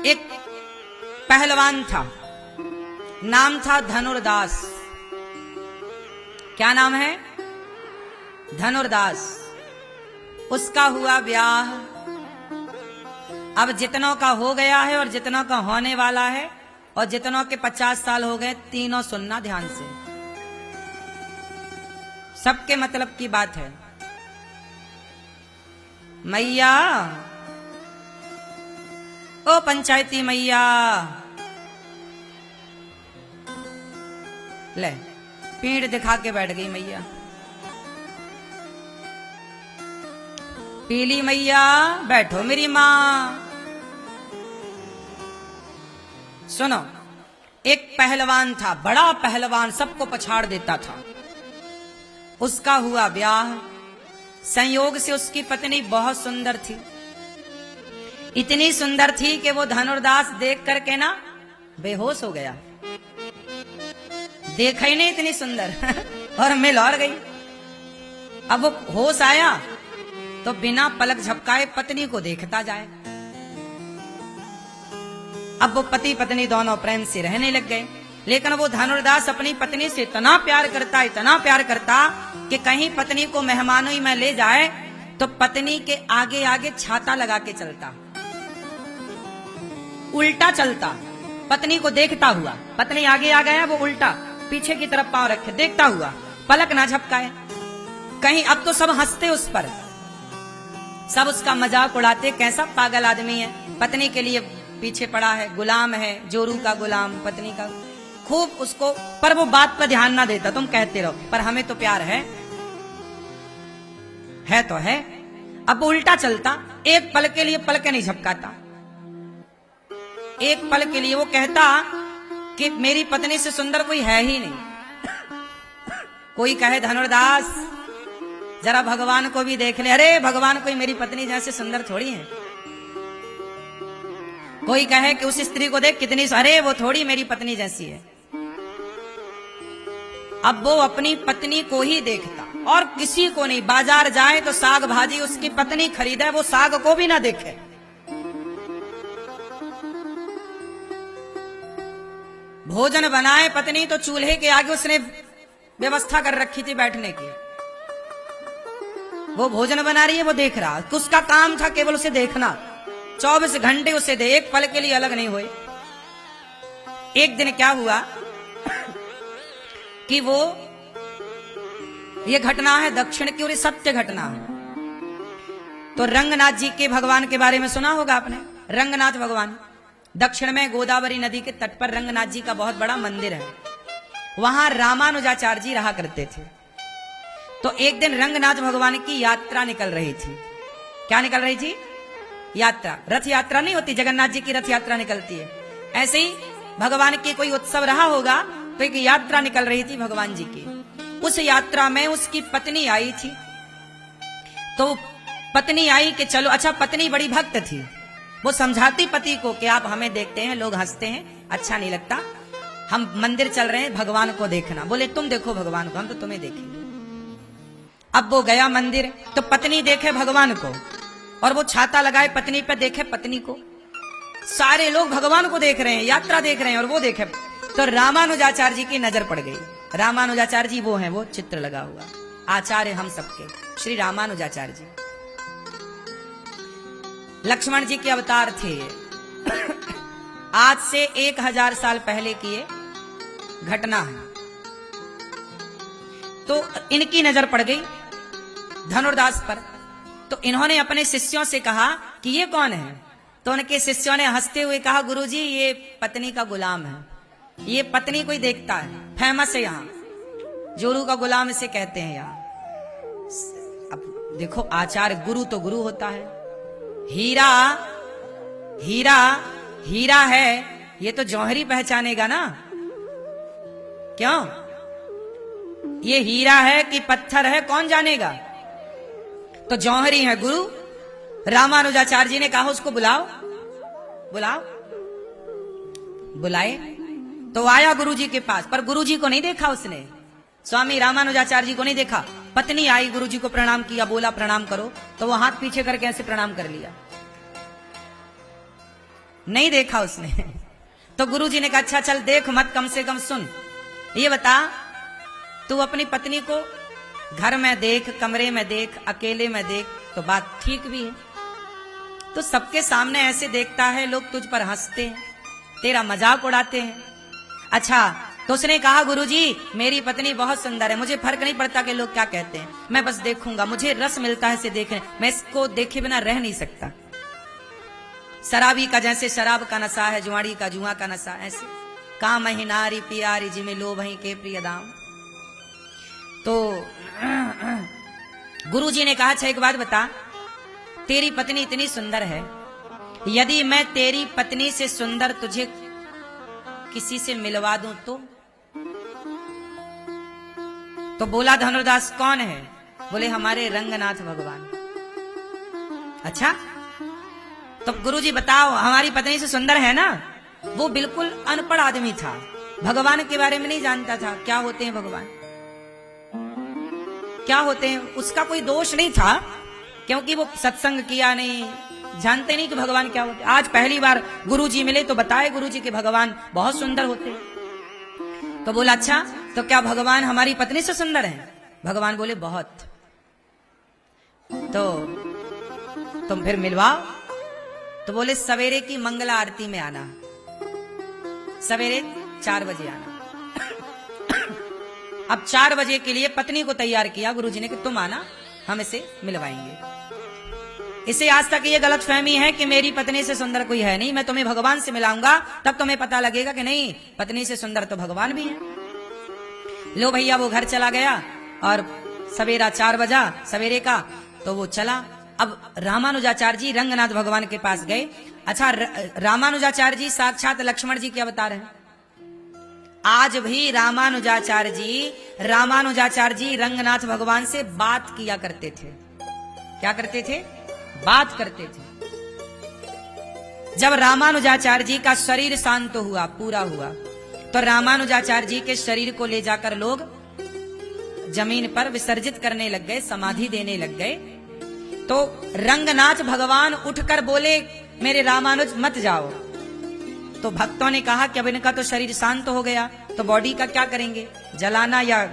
एक पहलवान था, नाम था धनुर्दास। क्या नाम है? धनुर्दास। उसका हुआ ब्याह। अब जितनों का हो गया है और जितनों का होने वाला है और जितनों के 50 साल हो गए, तीनों सुनना ध्यान से, सबके मतलब की बात है। मैया, ओ पंचायती मैया, ले पीठ दिखा के बैठ गई मैया। पीली मैया, बैठो मेरी मां। सुनो, एक पहलवान था, बड़ा पहलवान, सबको पछाड़ देता था। उसका हुआ ब्याह। संयोग से उसकी पत्नी बहुत सुंदर थी, इतनी सुंदर थी कि वो धनुर्दास देख करके ना बेहोश हो गया। देखा ही नहीं इतनी सुंदर और मिल और गई। अब वो होश आया तो बिना पलक झपकाए पत्नी को देखता जाए। अब वो पति पत्नी दोनों प्रेम से रहने लग गए। लेकिन वो धनुर्दास अपनी पत्नी से इतना प्यार करता, इतना प्यार करता कि कहीं पत्नी को मेहमानों में ले जाए तो पत्नी के आगे आगे छाता लगा के चलता, उल्टा चलता, पत्नी को देखता हुआ। पत्नी आगे आ गया, वो उल्टा पीछे की तरफ पांव रखे देखता हुआ, पलक ना झपकाए कहीं। अब तो सब हंसते उस पर, सब उसका मजाक उड़ाते, कैसा पागल आदमी है, पत्नी के लिए पीछे पड़ा है, गुलाम है, जोरू का गुलाम पत्नी का। खूब उसको, पर वो बात पर ध्यान ना देता। तुम कहते रहो पर हमें तो प्यार है तो है। अब उल्टा चलता, एक पल के लिए पलक नहीं झपकाता। एक पल के लिए वो कहता कि मेरी पत्नी से सुंदर कोई है ही नहीं। कोई कहे धनुर्दास जरा भगवान को भी देख ले। अरे भगवान कोई मेरी पत्नी जैसे सुंदर थोड़ी है। कोई कहे कि उस स्त्री को देख कितनी, अरे वो थोड़ी मेरी पत्नी जैसी है। अब वो अपनी पत्नी को ही देखता और किसी को नहीं। बाजार जाए तो साग भाजी उसकी पत्नी खरीदे, वो साग को भी ना देखे। भोजन बनाए पत्नी तो चूल्हे के आगे उसने व्यवस्था कर रखी थी बैठने की। वो भोजन बना रही है, वो देख रहा। उसका काम था केवल उसे देखना, 24 घंटे उसे दे, एक पल के लिए अलग नहीं हुए। एक दिन क्या हुआ कि वो, ये घटना है दक्षिण की और ये सत्य घटना है। तो रंगनाथ जी के भगवान के बारे में सुना होगा आपने। रंगनाथ भगवान दक्षिण में गोदावरी नदी के तट पर रंगनाथ जी का बहुत बड़ा मंदिर है। वहां रामानुजाचार्य जी रहा करते थे। तो एक दिन रंगनाथ भगवान की यात्रा निकल रही थी। क्या निकल रही थी? यात्रा। रथ यात्रा नहीं होती, जगन्नाथ जी की रथ यात्रा निकलती है। ऐसे ही भगवान की कोई उत्सव रहा होगा तो एक यात्रा निकल रही थी भगवान जी की। उस यात्रा में उसकी पत्नी आई थी। तो पत्नी आई कि चलो, अच्छा पत्नी बड़ी भक्त थी। वो समझाती पति को कि आप हमें देखते हैं, लोग हंसते हैं, अच्छा नहीं लगता, हम मंदिर चल रहे हैं, भगवान को देखना। बोले तुम देखो भगवान को, हम तो तुम्हें देखेंगे। अब वो गया मंदिर तो पत्नी देखे भगवान को और वो छाता लगाए पत्नी पे देखे पत्नी को। सारे लोग भगवान को देख रहे हैं, यात्रा देख रहे हैं और वो देखे। तो रामानुजाचार्य जी की नजर पड़ गई। रामानुजाचार्य जी वो हैं, वो चित्र लगा हुआ आचार्य हम सबके श्री रामानुजाचार्य जी, लक्ष्मण जी के अवतार थे। आज से 1000 साल पहले की ये घटना है। तो इनकी नजर पड़ गई धनुर्दास पर। तो इन्होंने अपने शिष्यों से कहा कि ये कौन है? तो उनके शिष्यों ने हंसते हुए कहा, गुरुजी ये पत्नी का गुलाम है, ये पत्नी कोई देखता है, फेमस है यहाँ, जोरू का गुलाम इसे कहते हैं यहाँ। अब देखो आचार्य, गुरु तो गुरु होता है। हीरा हीरा हीरा है, ये तो जौहरी पहचानेगा ना। क्यों? ये हीरा है कि पत्थर है, कौन जानेगा? तो जौहरी है गुरु। रामानुजाचार्य जी ने कहा उसको बुलाओ, बुलाओ। बुलाए तो आया गुरुजी के पास, पर गुरुजी को नहीं देखा उसने। स्वामी रामानुजाचार्य जी को नहीं देखा। पत्नी आई, गुरुजी को प्रणाम किया, बोला प्रणाम करो, तो वो हाथ पीछे करके ऐसे प्रणाम कर लिया। नहीं देखा उसने। तो गुरुजी ने कहा अच्छा चल देख मत, कम से कम सुन, ये बता तू अपनी पत्नी को घर में देख, कमरे में देख, अकेले में देख, तो बात ठीक भी है। तो सबके सामने ऐसे देखता है, लोग तुझ पर हंसते हैं, तेरा मजाक उड़ाते हैं। अच्छा, तो उसने कहा गुरुजी मेरी पत्नी बहुत सुंदर है, मुझे फर्क नहीं पड़ता कि लोग क्या कहते हैं, मैं बस देखूंगा, मुझे रस मिलता है इसे देखने, मैं इसको देखे बिना रह नहीं सकता। शराबी का जैसे शराब का नशा है, जुआड़ी का जुआ का नशा, ऐसे काम ही नारी पियारी जिमे लोभ ही के प्रिय दाम। तो गुरुजी ने कहा अच्छा एक बात बता, तेरी पत्नी इतनी सुंदर है, यदि मैं तेरी पत्नी से सुंदर तुझे किसी से मिलवा दूं तो बोला धनुर्दास कौन है? बोले हमारे रंगनाथ भगवान। अच्छा, तो गुरुजी बताओ हमारी पत्नी से सुंदर है ना? वो बिल्कुल अनपढ़ आदमी था, भगवान के बारे में नहीं जानता था, क्या होते हैं भगवान, क्या होते हैं, उसका कोई दोष नहीं था, क्योंकि वो सत्संग किया नहीं, जानते नहीं कि भगवान क्या होते। आज पहली बार गुरुजी मिले तो बताए गुरुजी कि भगवान बहुत सुंदर होते हैं। तो बोला अच्छा, तो क्या भगवान हमारी पत्नी से सुंदर हैं? भगवान बोले बहुत। तो तुम फिर मिलवाओ। तो बोले सवेरे की मंगला आरती में आना, सवेरे 4 बजे आना। अब 4 बजे के लिए पत्नी को तैयार किया गुरुजी ने कि तुम आना, हम इसे मिलवाएंगे। इसे आज तक ये गलत फहमी है कि मेरी पत्नी से सुंदर कोई है नहीं, मैं तुम्हें भगवान से मिलाऊंगा तब तुम्हें पता लगेगा कि नहीं, पत्नी से सुंदर तो भगवान भी है। लो भैया वो घर चला गया और सवेरा 4 बजा सवेरे का, तो वो चला। अब रामानुजाचार्य जी रंगनाथ भगवान के पास गए। अच्छा, रामानुजाचार्य जी साक्षात लक्ष्मण जी क्या बता रहे हैं? आज भी रामानुजाचार्य जी रंगनाथ भगवान से बात किया करते थे। क्या करते थे? बात करते थे। जब रामानुजाचार्य जी का शरीर शांत हुआ, पूरा हुआ, तो रामानुजाचार्य जी के शरीर को ले जाकर लोग जमीन पर विसर्जित करने लग गए, समाधि देने लग गए। तो रंगनाथ भगवान उठकर बोले मेरे रामानुज मत जाओ। तो भक्तों ने कहा कि अब इनका तो शरीर शांत हो गया, तो बॉडी का क्या करेंगे, जलाना या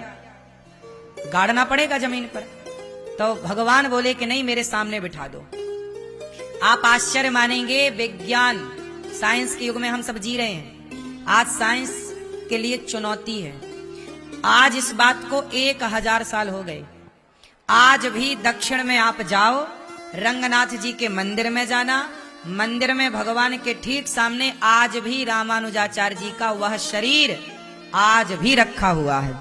गाड़ना पड़ेगा जमीन पर। तो भगवान बोले कि नहीं, मेरे सामने बिठा दो। आप आश्चर्य मानेंगे, विज्ञान साइंस के युग में हम सब जी रहे हैं, आज साइंस के लिए चुनौती है। आज इस बात को 1000 साल हो गए, आज भी दक्षिण में आप जाओ, रंगनाथ जी के मंदिर में जाना, मंदिर में भगवान के ठीक सामने आज भी रामानुजाचार्य जी का वह शरीर आज भी रखा हुआ है।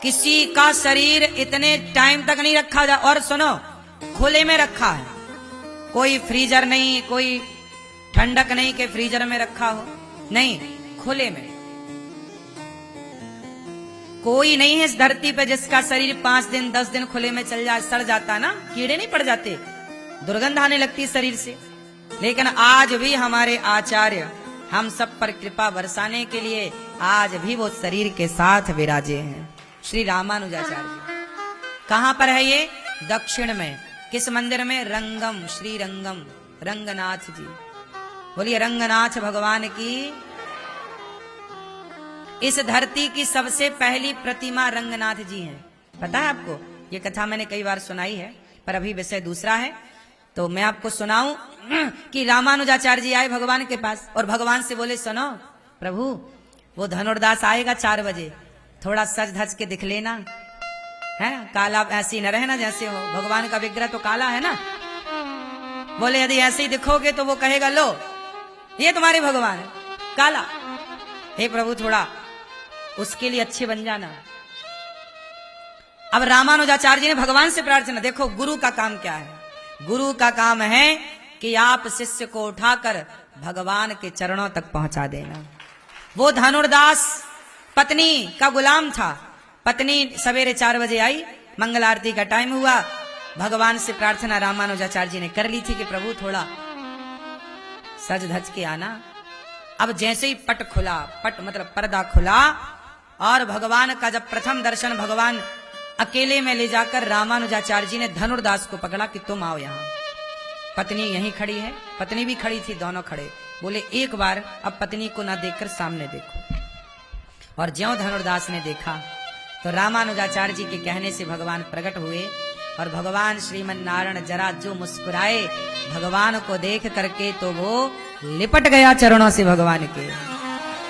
किसी का शरीर इतने टाइम तक नहीं रखा जा, और सुनो खुले में रखा है, कोई फ्रीजर नहीं, कोई ठंडक नहीं कि फ्रीजर में रखा हो, नहीं, खुले में। कोई नहीं है इस धरती पे जिसका शरीर 5 दिन 10 दिन खुले में चल जाए, सड़ जाता ना, कीड़े नहीं पड़ जाते, दुर्गंध आने लगती शरीर से। लेकिन आज भी हमारे आचार्य हम सब पर कृपा बरसाने के लिए आज भी वो शरीर के साथ विराजे हैं, श्री रामानुजाचार्य जी। कहां पर है ये? दक्षिण में। किस मंदिर में? रंगम, श्री रंगम, रंगनाथ जी। बोलिए रंगनाथ भगवान की। इस धरती की सबसे पहली प्रतिमा रंगनाथ जी हैं। पता है आपको? ये कथा मैंने कई बार सुनाई है, पर अभी विषय दूसरा है, तो मैं आपको सुनाऊं कि रामानुजाचार्य जी आए भगवान के पास और भगवान से बोले सुनो प्रभु, वो धनुर्दास आएगा 4 बजे, थोड़ा सज धज के दिख लेना है, काला ऐसी न रहना जैसे हो, भगवान का विग्रह तो काला है ना। बोले यदि ऐसे ही दिखोगे तो वो कहेगा लो ये तुम्हारे भगवान है काला, हे प्रभु थोड़ा उसके लिए अच्छे बन जाना। अब रामानुजाचार्य जी ने भगवान से प्रार्थना, देखो गुरु का काम क्या है, गुरु का काम है कि आप शिष्य को उठाकर भगवान के चरणों तक पहुंचा देना। वो धनुर्दास पत्नी का गुलाम था, पत्नी सवेरे 4 बजे आई, मंगल आरती का टाइम हुआ, भगवान से प्रार्थना रामानुजाचार्य जी ने कर ली थी कि प्रभु थोड़ा सज धज के आना। अब जैसे ही पट खुला, पट मतलब पर्दा खुला, और भगवान का जब प्रथम दर्शन भगवान अकेले में ले जाकर रामानुजाचार्य जी ने धनुर्दास को पकड़ा कि तुम आओ यहां। पत्नी यहीं खड़ी है, पत्नी भी खड़ी थी, दोनों खड़े। बोले एक बार अब पत्नी को ना देखकर सामने देखो। और ज्यों धनुर्दास ने देखा तो रामानुजाचार्य जी के कहने से भगवान प्रकट हुए और भगवान श्रीमन नारायण जरा जो मुस्कुराए भगवान को देख करके तो वो लिपट गया चरणों से भगवान के।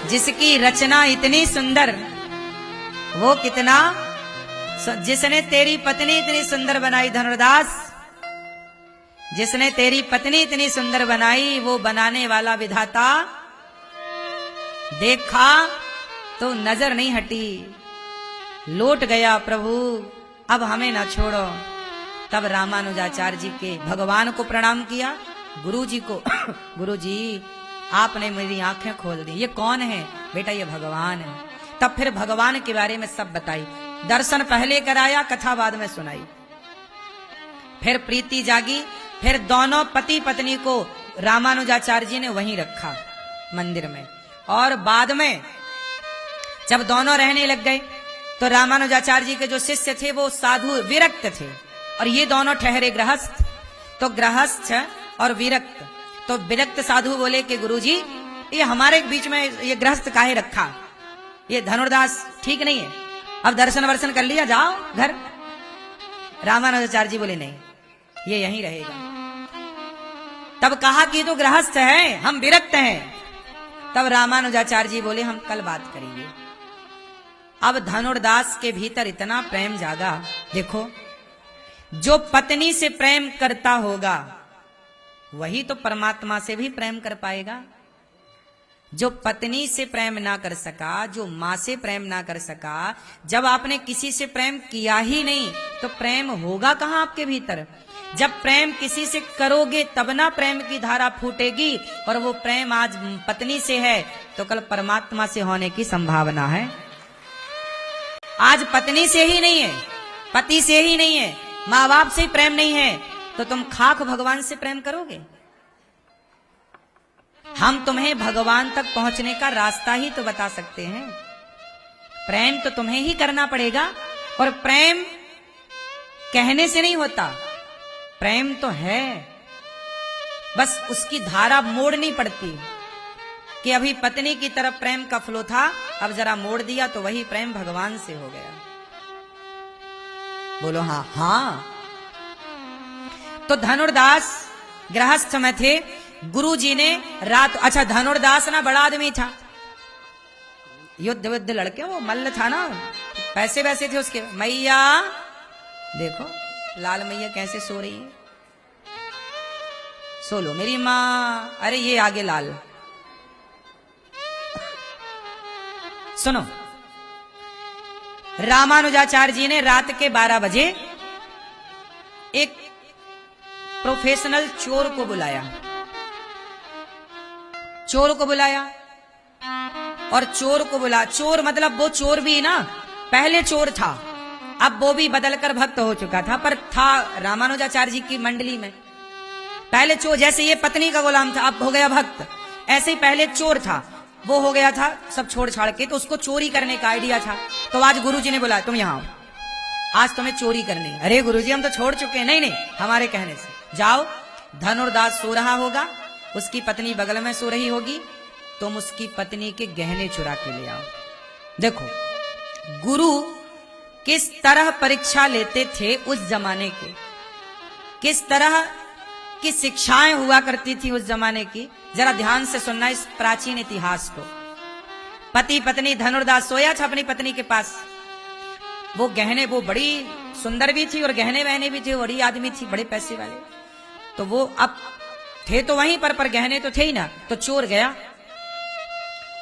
जिसकी रचना इतनी सुंदर, वो कितना, जिसने तेरी पत्नी इतनी सुंदर बनाई धनुर्दास, जिसने तेरी पत्नी इतनी सुंदर बनाई, वो बनाने वाला विधाता देखा तो नजर नहीं हटी, लौट गया प्रभु अब हमें ना छोड़ो। तब रामानुजाचार्य जी के भगवान को प्रणाम किया, गुरु जी को गुरु जी आपने मेरी आंखें खोल दी, ये कौन है? बेटा ये भगवान है। तब फिर भगवान के बारे में सब बताई, दर्शन पहले कराया, कथा बाद में सुनाई। फिर प्रीति जागी, फिर दोनों पति पत्नी को रामानुजाचार्य जी ने वहीं रखा मंदिर में। और बाद में जब दोनों रहने लग गए तो रामानुजाचार्य जी के जो शिष्य थे वो साधु विरक्त थे और ये दोनों ठहरे गृहस्थ। तो गृहस्थ और विरक्त, तो विरक्त साधु बोले कि गुरुजी ये हमारे बीच में ये गृहस्थ काहे रखा, ये धनुर्दास ठीक नहीं है, अब दर्शन वर्शन कर लिया, जाओ घर। रामानुजाचार्य जी बोले नहीं, ये यहीं रहेगा। तब कहा कि तो गृहस्थ है, हम विरक्त हैं। तब रामानुजाचार्य जी बोले हम कल बात करेंगे। अब धनुर्दास के भीतर इतना प्रेम जागा। देखो, जो पत्नी से प्रेम करता होगा वही तो परमात्मा से भी प्रेम कर पाएगा। जो पत्नी से प्रेम ना कर सका, जो मां से प्रेम ना कर सका, जब आपने किसी से प्रेम किया ही नहीं तो प्रेम होगा कहां आपके भीतर? जब प्रेम किसी से करोगे तब ना प्रेम की धारा फूटेगी। और वो प्रेम आज पत्नी से है तो कल परमात्मा से होने की संभावना है। आज पत्नी से ही नहीं है, पति से ही नहीं है, माँ बाप से ही प्रेम नहीं है तो तुम खाक भगवान से प्रेम करोगे? हम तुम्हें भगवान तक पहुंचने का रास्ता ही तो बता सकते हैं। प्रेम तो तुम्हें ही करना पड़ेगा। और प्रेम कहने से नहीं होता, प्रेम तो है, बस उसकी धारा मोड़नी पड़ती। कि अभी पत्नी की तरफ प्रेम का फ्लो था, अब जरा मोड़ दिया तो वही प्रेम भगवान से हो गया। बोलो हाँ हाँ। तो धनुर्दास गृहस्थ में थे, गुरु जी ने रात, अच्छा धनुर्दास ना बड़ा आदमी था, युद्ध युद्ध लड़के, वो मल्ल था ना, पैसे वैसे थे उसके। मैया देखो लाल मैया कैसे सो रही है, सो लो मेरी माँ। अरे ये आगे लाल, सुनो, रामानुजाचार्य जी ने रात के 12 बजे एक प्रोफेशनल चोर को बुलाया, चोर को बुलाया और चोर को बुला, चोर मतलब वो चोर भी ना पहले चोर था, अब वो भी बदलकर भक्त हो चुका था, पर था रामानुजाचार्य जी की मंडली में। पहले चोर, जैसे ये पत्नी का गुलाम था अब हो गया भक्त, ऐसे ही पहले चोर था, वो हो गया था सब छोड़ छाड़ के, तो उसको चोरी करने का आइडिया था। तो आज गुरुजी ने बोला तुम यहाँ आओ, आज तुम्हें चोरी करनी। अरे गुरुजी हम तो छोड़ चुके हैं। नहीं नहीं, हमारे कहने से जाओ, धनुर्दास सो रहा होगा, उसकी पत्नी बगल में सो रही होगी, तुम उसकी पत्नी के गहने चुरा के ले आओ। देखो गुरु किस तरह परीक्षा लेते थे उस जमाने के, किस तरह की शिक्षाएं हुआ करती थी उस जमाने की। जरा ध्यान से सुनना इस प्राचीन इतिहास को। पति पत्नी, धनुर्दास सोया था अपनी पत्नी के पास, वो गहने, वो बड़ी सुंदर भी थी और गहने वहने भी थे, बड़ी आदमी थी, बड़े पैसे वाले, तो वो अब थे तो वहीं पर गहने तो थे ही ना। तो चोर गया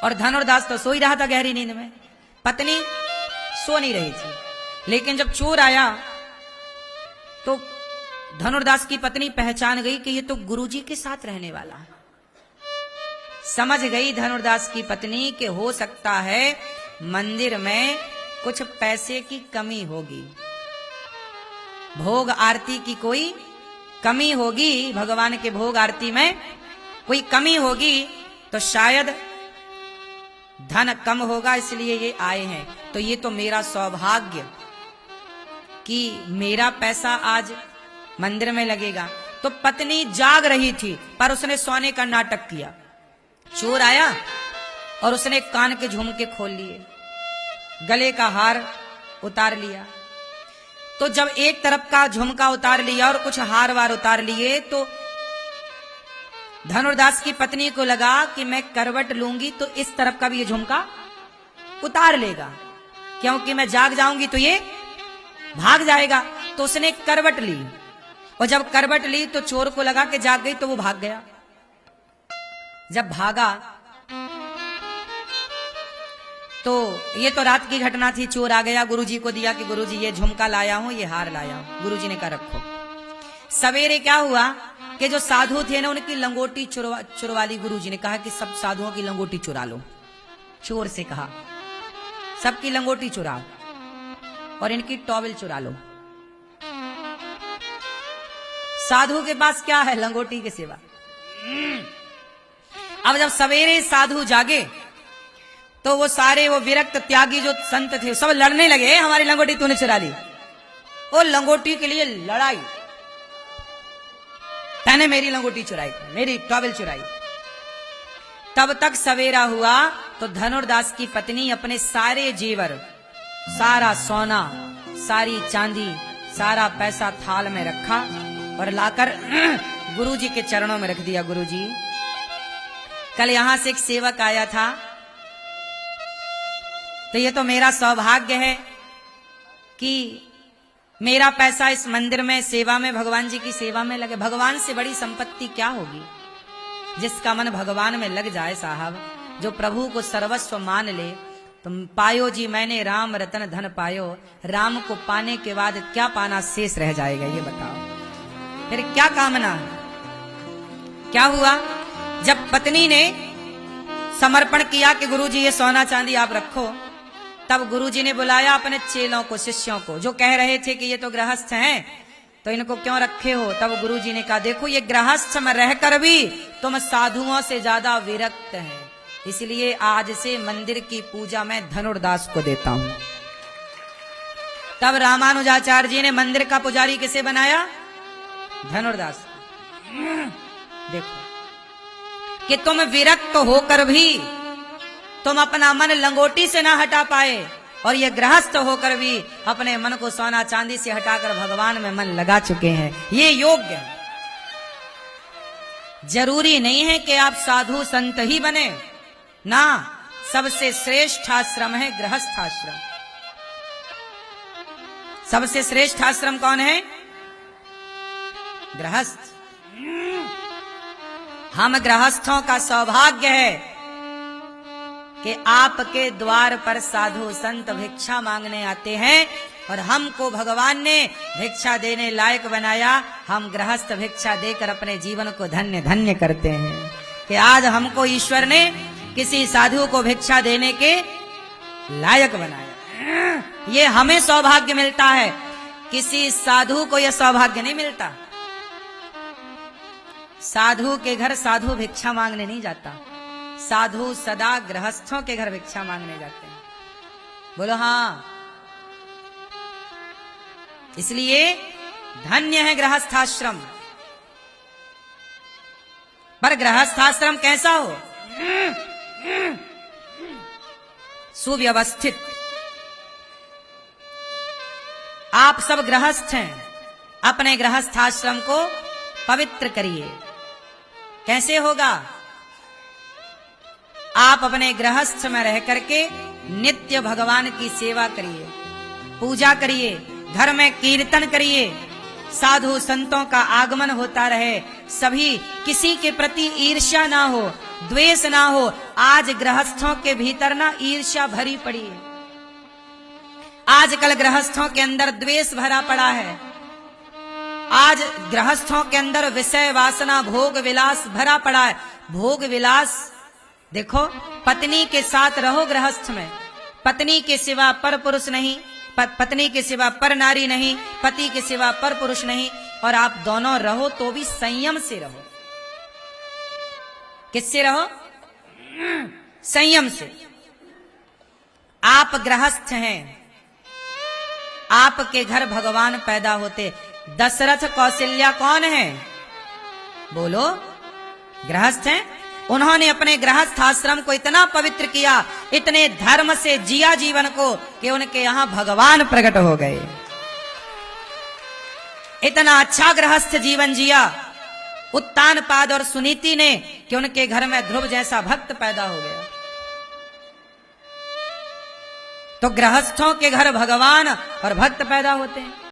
और धनुर्दास तो सो ही रहा था गहरी नींद में, पत्नी सो नहीं रही थी। लेकिन जब चोर आया तो धनुर्दास की पत्नी पहचान गई कि ये तो गुरुजी के साथ रहने वाला है। समझ गई धनुर्दास की पत्नी कि हो सकता है मंदिर में कुछ पैसे की कमी होगी, भोग आरती की कोई कमी होगी, भगवान के भोग आरती में कोई कमी होगी, तो शायद धन कम होगा इसलिए ये आए हैं। तो ये तो मेरा सौभाग्य कि मेरा पैसा आज मंदिर में लगेगा। तो पत्नी जाग रही थी, पर उसने सोने का नाटक किया। चोर आया और उसने कान के झुमके खोल लिए, गले का हार उतार लिया। तो जब एक तरफ का झुमका उतार लिया और कुछ हार वार उतार लिए, तो धनुर्दास की पत्नी को लगा कि मैं करवट लूंगी तो इस तरफ का भी ये झुमका उतार लेगा, क्योंकि मैं जाग जाऊंगी तो ये भाग जाएगा। तो उसने करवट ली, और जब करवट ली तो चोर को लगा कि जाग गई, तो वो भाग गया। जब भागा तो ये तो रात की घटना थी। चोर आ गया, गुरुजी को दिया कि गुरुजी ये झुमका लाया हूं, ये हार लाया हूं। गुरुजी ने कहा रखो। सवेरे क्या हुआ कि जो साधु थे ना, उनकी लंगोटी चुरवा ली। गुरुजी ने कहा कि सब साधुओं की लंगोटी चुरा लो। चोर से कहा सबकी लंगोटी चुराओ और इनकी टॉवेल चुरा लो। साधु के पास क्या है, लंगोटी के सिवा। अब जब सवेरे साधु जागे तो वो सारे वो विरक्त त्यागी जो संत थे सब लड़ने लगे, हमारी लंगोटी तूने चुरा ली। वो लंगोटी के लिए लड़ाई, तैने मेरी लंगोटी चुराई, मेरी टॉवेल चुराई। तब तक सवेरा हुआ तो धनुर्दास की पत्नी अपने सारे जेवर, सारा सोना, सारी चांदी, सारा पैसा थाल में रखा और लाकर गुरुजी के चरणों में रख दिया। गुरुजी, कल यहां से एक सेवक आया था, तो ये तो मेरा सौभाग्य है कि मेरा पैसा इस मंदिर में सेवा में, भगवान जी की सेवा में लगे। भगवान से बड़ी संपत्ति क्या होगी। जिसका मन भगवान में लग जाए साहब, जो प्रभु को सर्वस्व मान ले, तुम पायो जी मैंने राम रतन धन पायो। राम को पाने के बाद क्या पाना शेष रह जाएगा, ये बताओ। फिर क्या कामना है। क्या हुआ, जब पत्नी ने समर्पण किया कि गुरुजी ये सोना चांदी आप रखो, तब गुरुजी ने बुलाया अपने चेलों को, शिष्यों को, जो कह रहे थे कि ये तो गृहस्थ हैं, तो इनको क्यों रखे हो। तब गुरुजी ने कहा देखो ये गृहस्थ में रहकर भी तुम साधुओं से ज्यादा विरक्त हैं, इसलिए आज से मंदिर की पूजा मैं धनुर्दास को देता हूं। तब रामानुजाचार्य जी ने मंदिर का पुजारी किसे बनाया, धनुर्दास। देखो कि तुम विरक्त होकर भी तुम अपना मन लंगोटी से ना हटा पाए, और ये गृहस्थ होकर भी अपने मन को सोना चांदी से हटाकर भगवान में मन लगा चुके हैं। ये योग्य है। जरूरी नहीं है कि आप साधु संत ही बने ना, सबसे श्रेष्ठ आश्रम है गृहस्थ आश्रम। सबसे श्रेष्ठ आश्रम कौन है, गृहस्थ। हम गृहस्थों का सौभाग्य है कि आपके द्वार पर साधु संत भिक्षा मांगने आते हैं, और हमको भगवान ने भिक्षा देने लायक बनाया। हम गृहस्थ भिक्षा देकर अपने जीवन को धन्य धन्य करते हैं कि आज हमको ईश्वर ने किसी साधु को भिक्षा देने के लायक बनाया। ये हमें सौभाग्य मिलता है, किसी साधु को यह सौभाग्य नहीं मिलता। साधु के घर साधु भिक्षा मांगने नहीं जाता, साधु सदा गृहस्थों के घर भिक्षा मांगने जाते हैं। बोलो हाँ। इसलिए धन्य है गृहस्थाश्रम। पर गृहस्थाश्रम कैसा हो, सुव्यवस्थित। आप सब गृहस्थ हैं, अपने गृहस्थाश्रम को पवित्र करिए। कैसे होगा, आप अपने गृहस्थ में रह करके नित्य भगवान की सेवा करिए, पूजा करिए, घर में कीर्तन करिए, साधु संतों का आगमन होता रहे, सभी किसी के प्रति ईर्ष्या ना हो, द्वेष ना हो। आज गृहस्थों के भीतर ना ईर्ष्या भरी पड़ी है, आजकल गृहस्थों के अंदर द्वेष भरा पड़ा है, आज गृहस्थों के अंदर विषय वासना भोग विलास भरा पड़ा है। भोग विलास देखो, पत्नी के साथ रहो गृहस्थ में, पत्नी के सिवा पर पुरुष नहीं, पत्नी के सिवा पर नारी नहीं, पति के सिवा पर पुरुष नहीं, और आप दोनों रहो तो भी संयम से रहो। किससे रहो, संयम से। आप गृहस्थ हैं, आपके घर भगवान पैदा होते। दशरथ कौशल्या कौन है, बोलो, गृहस्थ हैं, उन्होंने अपने गृहस्थ आश्रम को इतना पवित्र किया, इतने धर्म से जिया जीवन को कि उनके यहां भगवान प्रकट हो गए। इतना अच्छा गृहस्थ जीवन जिया उत्तानपाद और सुनीति ने कि उनके घर में ध्रुव जैसा भक्त पैदा हो गया। तो गृहस्थों के घर भगवान और भक्त पैदा होते हैं।